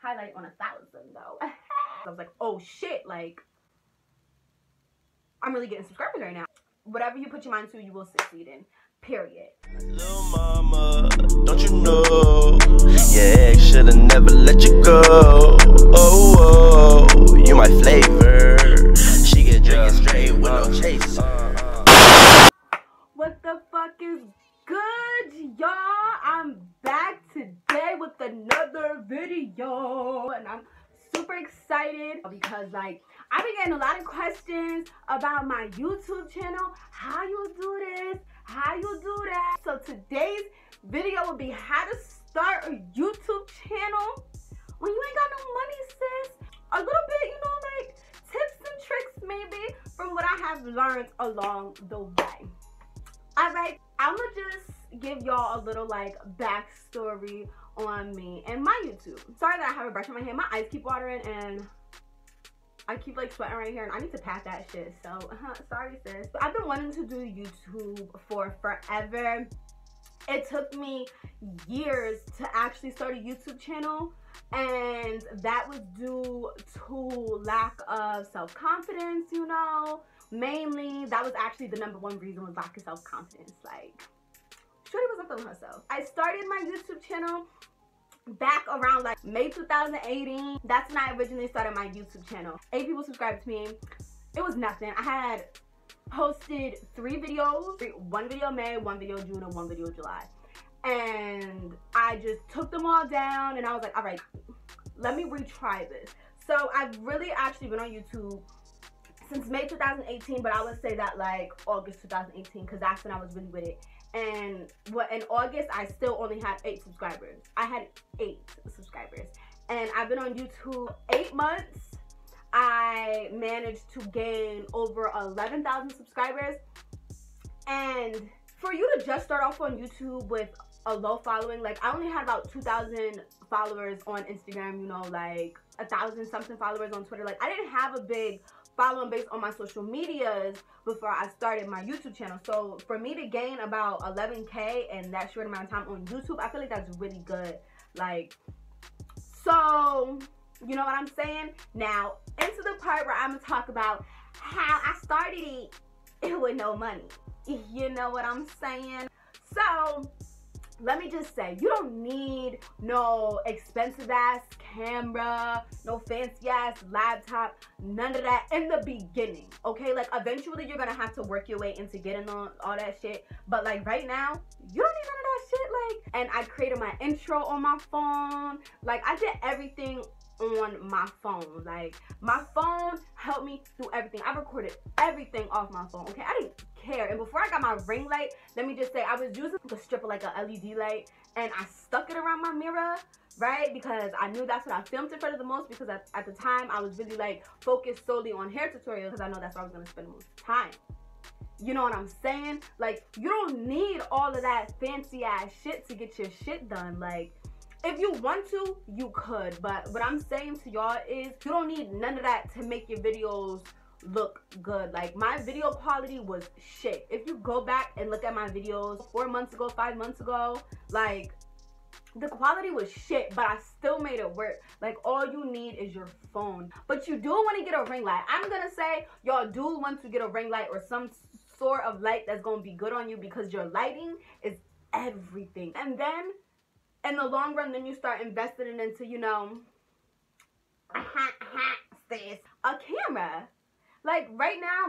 highlight on 1,000 though. I was like, oh shit, like I'm really getting subscribers right now. Whatever you put your mind to, you will succeed in. Period. Little mama, don't you know? Your ex should've never let you go. Oh, oh, you my flavor. She get drinking straight with no chase. What the fuck is good, y'all? I'm back today with another video, and I'm super excited because like I've been getting a lot of questions about my YouTube channel. How you do this? How you do that? So today's video will be how to start a YouTube channel when you ain't got no money, sis. A little bit, you know, like tips and tricks maybe from what I have learned along the way. Alright, I'ma just give y'all a little like backstory on me and my YouTube. Sorry that I haven't brushed my hair. My eyes keep watering and I keep like sweating right here and I need to pat that shit. So sorry sis. But I've been wanting to do YouTube for forever. It took me years to actually start a YouTube channel, and that was due to lack of self-confidence, you know. Mainly that was actually the #1 reason, was lack of self-confidence. Like shorty wasn't feeling herself. I started my YouTube channel back around like May 2018. That's when I originally started my YouTube channel. 8 people subscribed to me. It was nothing. I had posted 3 videos, 1 video May, 1 video June, and 1 video July. And I just took them all down and I was like, all right, let me retry this. So I've really actually been on YouTube since May 2018, but I would say that like August 2018, because that's when I was really with it. And in August, I still only had 8 subscribers. I had 8 subscribers. And I've been on YouTube 8 months. I managed to gain over 11,000 subscribers. And for you to just start off on YouTube with a low following, like I only had about 2,000 followers on Instagram, you know, like 1,000 something followers on Twitter. Like I didn't have a big following based on my social medias before I started my YouTube channel. So for me to gain about 11K in that short amount of time on YouTube, I feel like that's really good. Like, so you know what I'm saying? Now into the part where I'm gonna talk about how I started it with no money. You know what I'm saying? So let me just say, you don't need no expensive ass camera, no fancy ass laptop, none of that in the beginning, okay? Like eventually you're gonna have to work your way into getting on all that shit, but like right now, you don't need none of that shit. Like, and I created my intro on my phone. Like I did everything on my phone. Like my phone helped me do everything. I recorded everything off my phone, okay? I didn't care. And before I got my ring light, let me just say I was using the strip of like a LED light, and I stuck it around my mirror, right? Because I knew that's what I filmed in front of the most, because at the time I was really like focused solely on hair tutorials, because I know that's where I was gonna spend the most time. You know what I'm saying? Like you don't need all of that fancy ass shit to get your shit done. Like if you want to, you could, but what I'm saying to y'all is you don't need none of that to make your videos look good. Like my video quality was shit. If you go back and look at my videos 4 months ago, 5 months ago, like the quality was shit, but I still made it work. Like all you need is your phone. But you do want to get a ring light. I'm gonna say y'all do want to get a ring light or some sort of light that's gonna be good on you, because your lighting is everything. And then in the long run, then you start investing into, you know, a camera. Like right now,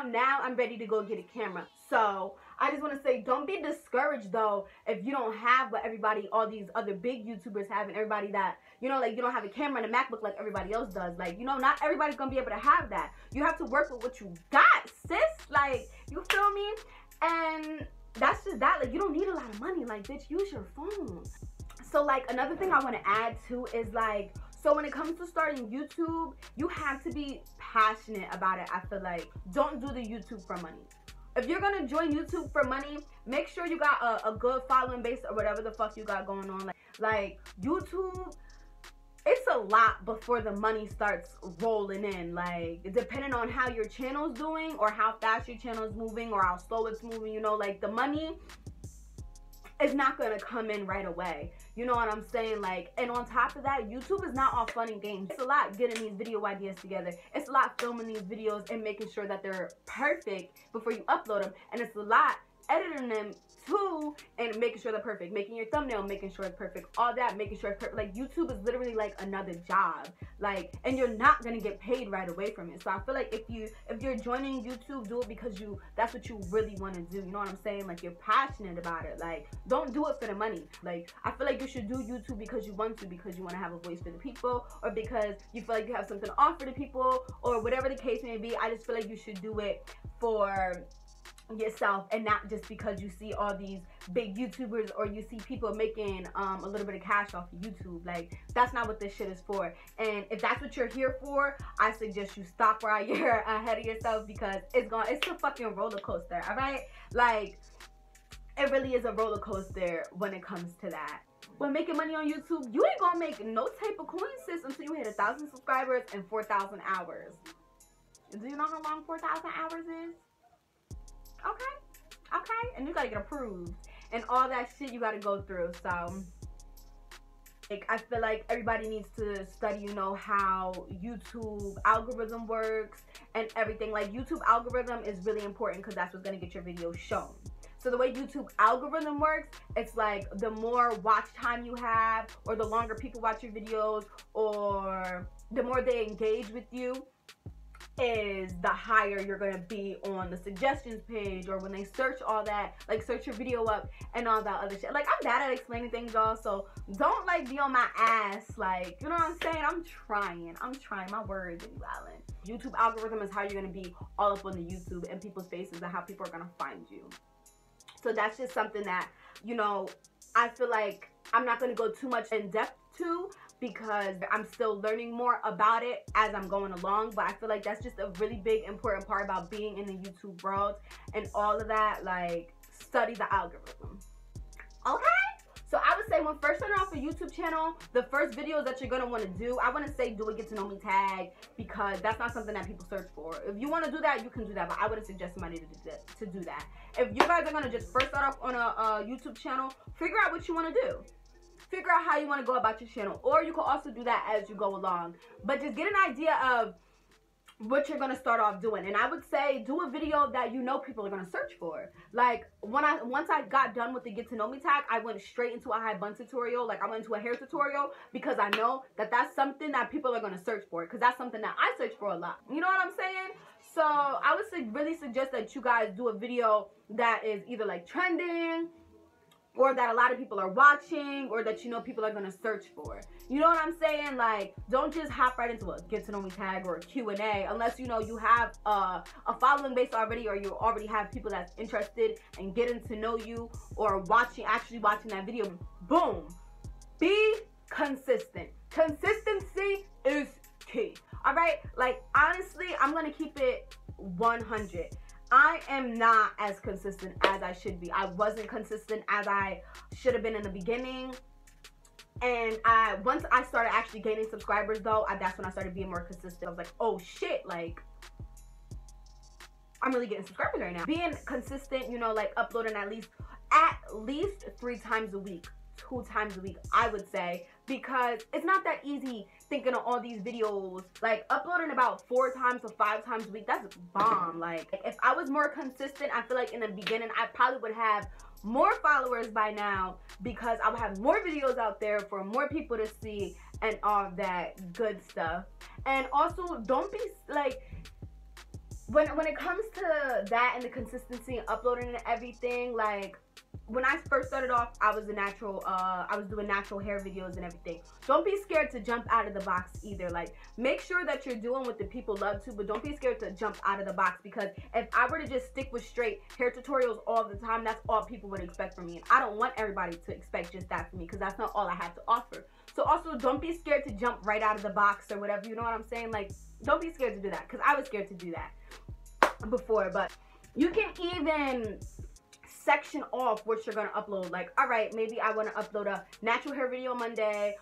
now I'm ready to go get a camera. So I just want to say, don't be discouraged though if you don't have what all these other big YouTubers have, and everybody that, you know, like you don't have a camera and a MacBook like everybody else does. Like, you know, not everybody's gonna be able to have that. You have to work with what you got, sis. Like, you feel me? And that's just that. Like, you don't need a lot of money. Like, bitch, use your phone. So like another thing I want to add too is like, so when it comes to starting YouTube, you have to be passionate about it. I feel like don't do the YouTube for money. If you're gonna join YouTube for money, make sure you got a good following base or whatever the fuck you got going on. Like YouTube, it's a lot before the money starts rolling in. Like depending on how your channel's doing or how fast your channel's moving or how slow it's moving, you know, like the money, it's not gonna come in right away. You know what I'm saying? Like, and on top of that, YouTube is not all fun and games. It's a lot getting these video ideas together. It's a lot filming these videos and making sure that they're perfect before you upload them. And it's a lot editing them too and making sure they're perfect. Making your thumbnail, making sure it's perfect. All that, making sure it's perfect. Like, YouTube is literally like another job. Like, and you're not gonna get paid right away from it. So I feel like if you're joining YouTube, do it because that's what you really want to do. You know what I'm saying? Like, you're passionate about it. Like, don't do it for the money. Like, I feel like you should do YouTube because you want to want to have a voice for the people, or because you feel like you have something to offer to people, or whatever the case may be. I just feel like you should do it for yourself and not just because you see all these big YouTubers or you see people making a little bit of cash off of YouTube. Like, that's not what this shit is for. And if that's what you're here for, I suggest you stop while you're ahead of yourself, because it's a fucking roller coaster. All right, like, it really is a roller coaster when it comes to that. When making money on YouTube, you ain't gonna make no type of coin, sis, until you hit 1,000 subscribers and 4,000 hours. Do you know how long 4,000 hours is? Okay, and you gotta get approved and all that shit you gotta go through. So, like, I feel like everybody needs to study, you know, how YouTube algorithm works and everything. Like, YouTube algorithm is really important because that's what's gonna get your videos shown. So the way YouTube algorithm works, it's like the more watch time you have, or the longer people watch your videos, or the more they engage with you, is the higher you're gonna be on the suggestions page, or when they search all that, like search your video up and all that other shit. Like, I'm bad at explaining things, y'all, so don't like be on my ass, like, you know what I'm saying? I'm trying my words, and you Alan. YouTube algorithm is how you're gonna be all up on the YouTube and people's faces and how people are gonna find you. So that's just something that, you know, I feel like I'm not gonna go too much in depth to, because I'm still learning more about it as I'm going along. But I feel like that's just a really big important part about being in the YouTube world and all of that. Like, study the algorithm. Okay? So I would say when first starting off a YouTube channel, the first videos that you're gonna want to do, I wouldn't say do a get to know me tag, because that's not something that people search for. If you want to do that, you can do that, but I wouldn't suggest somebody to do that. If you guys are gonna just first start off on a YouTube channel, figure out what you want to do. Figure out how you want to go about your channel, or you can also do that as you go along. But just get an idea of what you're gonna start off doing. And I would say do a video that you know people are gonna search for. Like, once I got done with the get to know me tag, I went straight into a high bun tutorial. Like, I went into a hair tutorial, because I know that that's something that people are gonna search for, because that's something that I search for a lot. You know what I'm saying? So I would really suggest that you guys do a video that is either like trending, or that a lot of people are watching, or that you know people are gonna search for. You know what I'm saying? Like, don't just hop right into a get to know me tag or a Q&A unless you know you have a following base already, or you already have people that's interested in getting to know you or actually watching that video. Boom. Be consistent. Consistency is key. All right? Like, honestly, I'm gonna keep it 100. I am not as consistent as I should be. I wasn't consistent as I should have been in the beginning. And once I started actually gaining subscribers, though, that's when I started being more consistent. I was like, oh shit, like, I'm really getting subscribers right now. Being consistent, you know, like uploading at least 3 times a week, 2 times a week, I would say, because it's not that easy thinking of all these videos. Like, uploading about 4 times or 5 times a week, that's bomb. Like, if I was more consistent, I feel like in the beginning I probably would have more followers by now, because I would have more videos out there for more people to see and all that good stuff. And also, don't be like, when it comes to that and the consistency and uploading and everything, like, when I first started off, I was doing natural hair videos and everything. Don't be scared to jump out of the box either. Like, make sure that you're doing what the people love to, but don't be scared to jump out of the box, because if I were to just stick with straight hair tutorials all the time, that's all people would expect from me. And I don't want everybody to expect just that from me, because that's not all I have to offer. So also, don't be scared to jump right out of the box or whatever, you know what I'm saying? Like, don't be scared to do that, because I was scared to do that before. But you can even section off what you're gonna upload. Like, all right, maybe I want to upload a natural hair video Monday,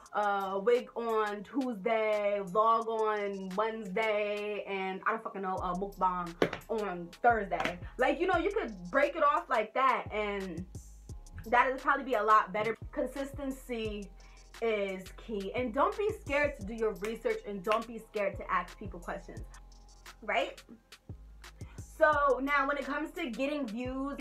wig on Tuesday, vlog on Wednesday, and I don't fucking know, a mukbang on Thursday. Like, you know, you could break it off like that, and that would probably be a lot better. Consistency is key, and don't be scared to do your research, and don't be scared to ask people questions, right? So now when it comes to getting views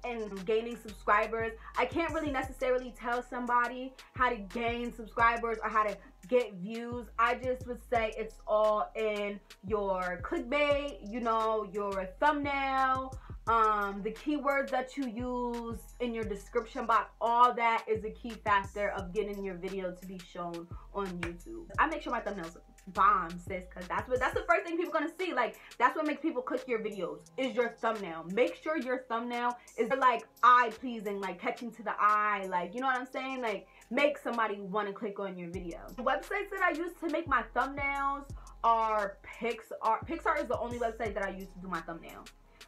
and gaining subscribers, I can't really necessarily tell somebody how to gain subscribers or how to get views. I just would say it's all in your clickbait, you know, your thumbnail, the keywords that you use in your description box. All that is a key factor of getting your video to be shown on YouTube. I make sure my thumbnails bomb, sis, because that's the first thing people gonna see. Like, that's what makes people click your videos, is your thumbnail. Make sure your thumbnail is like eye pleasing, like catching to the eye, like, you know what I'm saying? Like, make somebody want to click on your video. The websites that I use to make my thumbnails are Pixar. Pixar is the only website that I use to do my thumbnail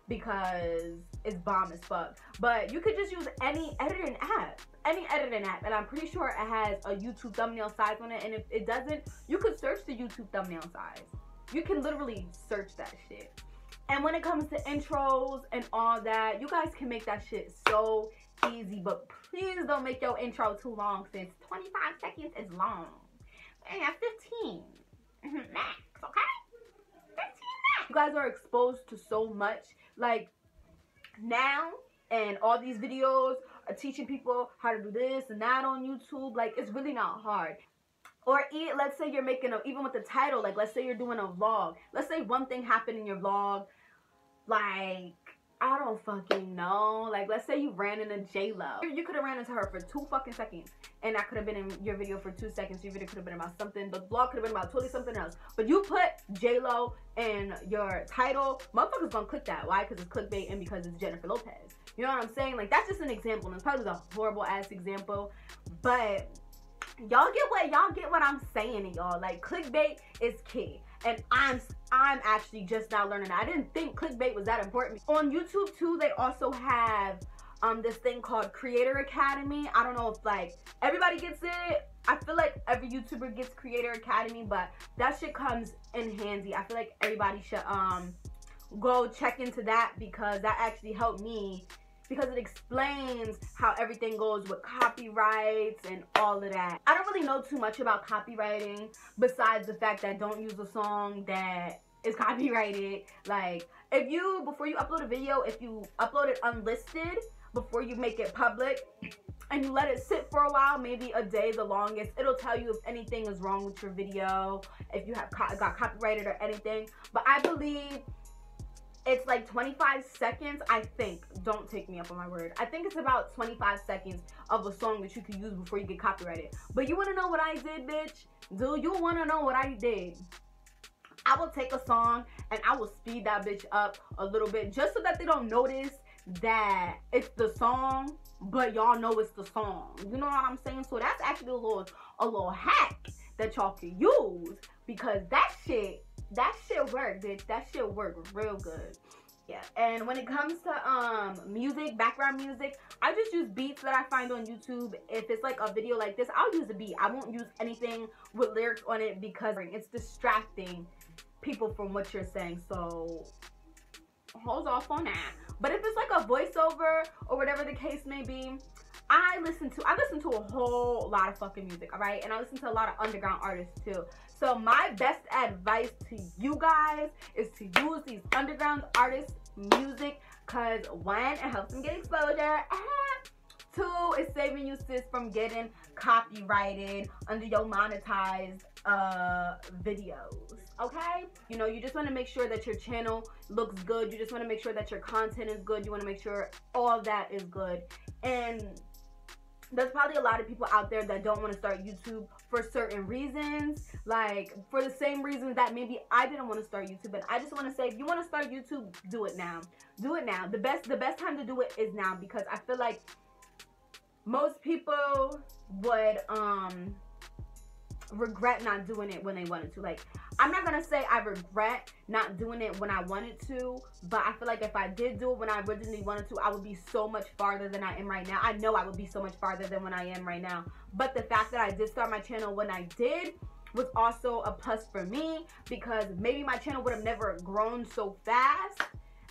because it's bomb as fuck. But you could just use any editing app, and I'm pretty sure it has a YouTube thumbnail size on it. And if it doesn't, you could search the YouTube thumbnail size. You can literally search that shit. And when it comes to intros and all that, you guys can make that shit so easy. But please don't make your intro too long, since 25 seconds is long. And 15 max, okay? 15 max. You guys are exposed to so much, like, now, and all these videos are teaching people how to do this and that on YouTube. Like, it's really not hard. Or let's say you're making even with the title, like, let's say you're doing a vlog. Let's say one thing happened in your vlog, like, I don't fucking know. Like, let's say you ran into J-Lo. You could have ran into her for 2 fucking seconds, and that could have been in your video for 2 seconds. Your video could have been about something. The vlog could have been about totally something else. But you put J-Lo in your title, motherfuckers gonna click that. Why? Because it's clickbait and because it's Jennifer Lopez. You know what I'm saying? Like, that's just an example. And it's probably a horrible ass example, but y'all get what I'm saying to y'all. Like, clickbait is key. And I'm actually just now learning that. I didn't think clickbait was that important. On YouTube too, they also have this thing called Creator Academy. I don't know if, like, everybody gets it. I feel like every YouTuber gets Creator Academy, but that shit comes in handy. I feel like everybody should go check into that, because that actually helped me, because it explains how everything goes with copyrights and all of that. I don't really know too much about copywriting, besides the fact that don't use a song that is copyrighted. Like, before you upload a video, if you upload it unlisted before you make it public, and you let it sit for a while, maybe a day the longest, it'll tell you if anything is wrong with your video, if you have got copyrighted or anything. But I believe it's like 25 seconds, I think. Don't take me up on my word. I think it's about 25 seconds of a song that you can use before you get copyrighted. But you want to know what I did, bitch? Do you want to know what I did? I will take a song and I will speed that bitch up a little bit, just so that they don't notice that it's the song, but y'all know it's the song. You know what I'm saying? So that's actually a little hack that y'all can use, because that shit work, bitch. That shit work real good. Yeah. And when it comes to music, background music, I just use beats that I find on YouTube. If it's like a video like this, I'll use a beat. I won't use anything with lyrics on it, because it's distracting people from what you're saying. So hold off on that. But if it's like a voiceover or whatever the case may be, I listen to a whole lot of fucking music, all right? And I listen to a lot of underground artists too. So my best advice to you guys is to use these underground artists' music, because 1, it helps them get exposure. 2, it's saving you, sis, from getting copyrighted under your monetized videos, okay? You know, you just want to make sure that your channel looks good. You just want to make sure that your content is good. You want to make sure all that is good. And there's probably a lot of people out there that don't want to start YouTube for certain reasons, like for the same reasons that maybe I didn't want to start YouTube. And I just want to say, if you want to start YouTube, do it now. Do it now. The best time to do it is now, because I feel like most people would regret not doing it when they wanted to. Like, I'm not gonna say I regret not doing it when I wanted to, but I feel like if I did do it when I originally wanted to, I would be so much farther than I am right now. I know I would be so much farther than when I am right now. But the fact that I did start my channel when I did was also a plus for me, because maybe my channel would have never grown so fast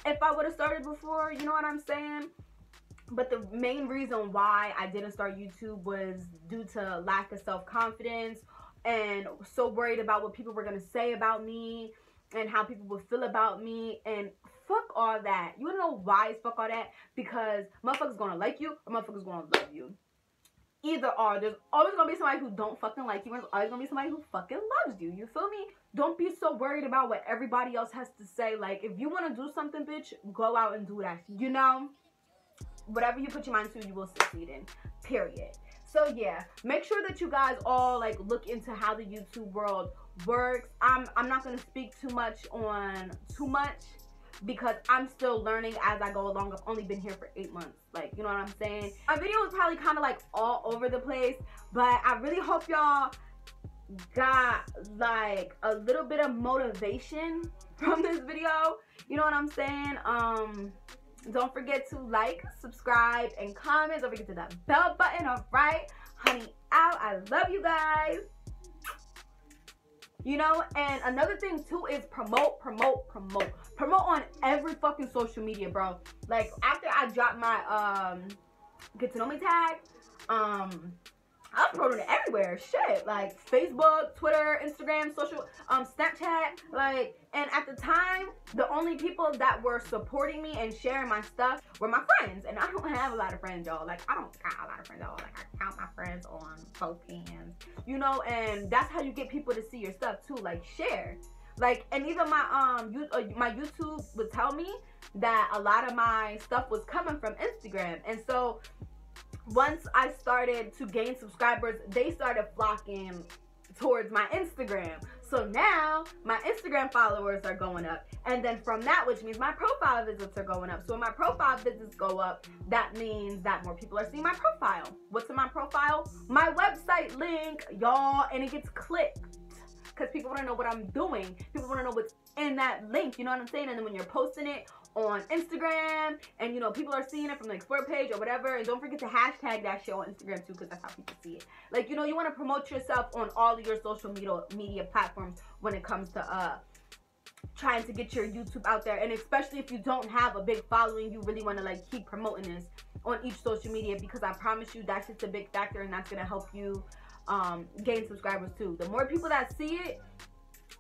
if I would have started before. You know what I'm saying? But the main reason why I didn't start YouTube was due to lack of self-confidence and so worried about what people were going to say about me and how people would feel about me. And fuck all that. You want to know why it's fuck all that? Because motherfuckers going to like you or motherfuckers going to love you. Either or. There's always going to be somebody who don't fucking like you, and there's always going to be somebody who fucking loves you. You feel me? Don't be so worried about what everybody else has to say. Like, if you want to do something, bitch, go out and do that. You know? Whatever you put your mind to, you will succeed in. Period. So yeah, make sure that you guys all like look into how the YouTube world works. I'm not gonna speak too much because I'm still learning as I go along. I've only been here for 8 months. Like, you know what I'm saying? My video was probably kind of like all over the place, but I really hope y'all got like a little bit of motivation from this video. You know what I'm saying? Don't forget to like, subscribe, and comment. Don't forget to that bell button. All right, honey out. I love you guys. You know, and another thing too is promote on every fucking social media, bro. Like, after I dropped my get to know me tag, I was promoting it everywhere. Shit, like Facebook, Twitter, Instagram, social, Snapchat, like. And at the time, the only people that were supporting me and sharing my stuff were my friends. And I don't have a lot of friends, y'all. Like, I don't got a lot of friends, y'all. Like, I count my friends on both hands. You know, and that's how you get people to see your stuff, too. Like, share. Like, and even my, my YouTube would tell me that a lot of my stuff was coming from Instagram. And so, once I started to gain subscribers, they started flocking towards my Instagram. So now my Instagram followers are going up, and then from that, which means my profile visits are going up. So when my profile visits go up, that means that more people are seeing my profile. What's in my profile? My website link, y'all, and it gets clicked because people want to know what I'm doing. People want to know what's in that link, you know what I'm saying? And then when you're posting it on Instagram, and you know, people are seeing it from the explore page or whatever, and don't forget to hashtag that shit on Instagram too, because that's how people see it. Like, you know, you want to promote yourself on all of your social media platforms when it comes to trying to get your YouTube out there. And especially if you don't have a big following, you really want to like keep promoting this on each social media, because I promise you that's just a big factor, and that's gonna help you gain subscribers too. The more people that see it,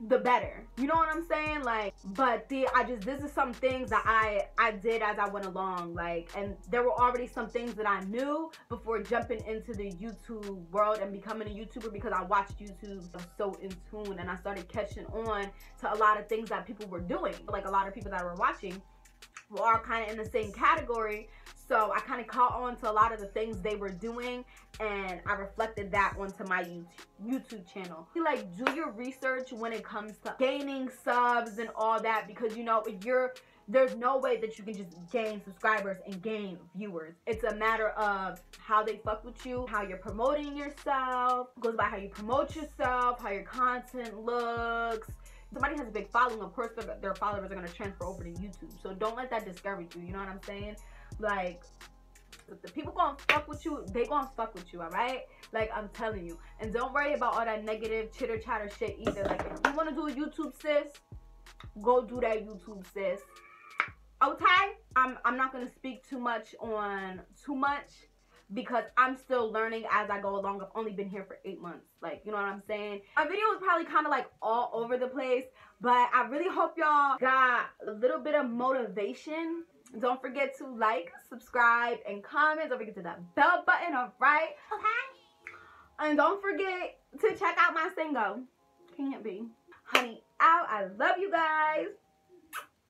the better. You know what I'm saying? Like, but this is some things that I did as I went along. Like, and there were already some things that I knew before jumping into the YouTube world and becoming a YouTuber, because I watched YouTube so in tune, and I started catching on to a lot of things that people were doing. Like, a lot of people that were watching were all kind of in the same category. So I kind of caught on to a lot of the things they were doing, and I reflected that onto my YouTube channel. Like, do your research when it comes to gaining subs and all that, because, you know, there's no way that you can just gain subscribers and gain viewers. It's a matter of how they fuck with you, how you're promoting yourself. It goes by how you promote yourself, how your content looks. Somebody has a big following, of course their followers are going to transfer over to YouTube. So don't let that discourage you, you know what I'm saying? Like, if the people gonna fuck with you, they gonna fuck with you, alright? Like, I'm telling you. And don't worry about all that negative chitter chatter shit either. Like, if you want to do a YouTube, sis, go do that YouTube, sis. Okay? I'm not gonna speak too much because I'm still learning as I go along. I've only been here for 8 months. Like, you know what I'm saying? My video was probably kind of like all over the place, but I really hope y'all got a little bit of motivation. Don't forget to like, subscribe, and comment. Don't forget to that bell button, all right? Okay? And don't forget to check out my single, Can't Be. Honey out. I love you.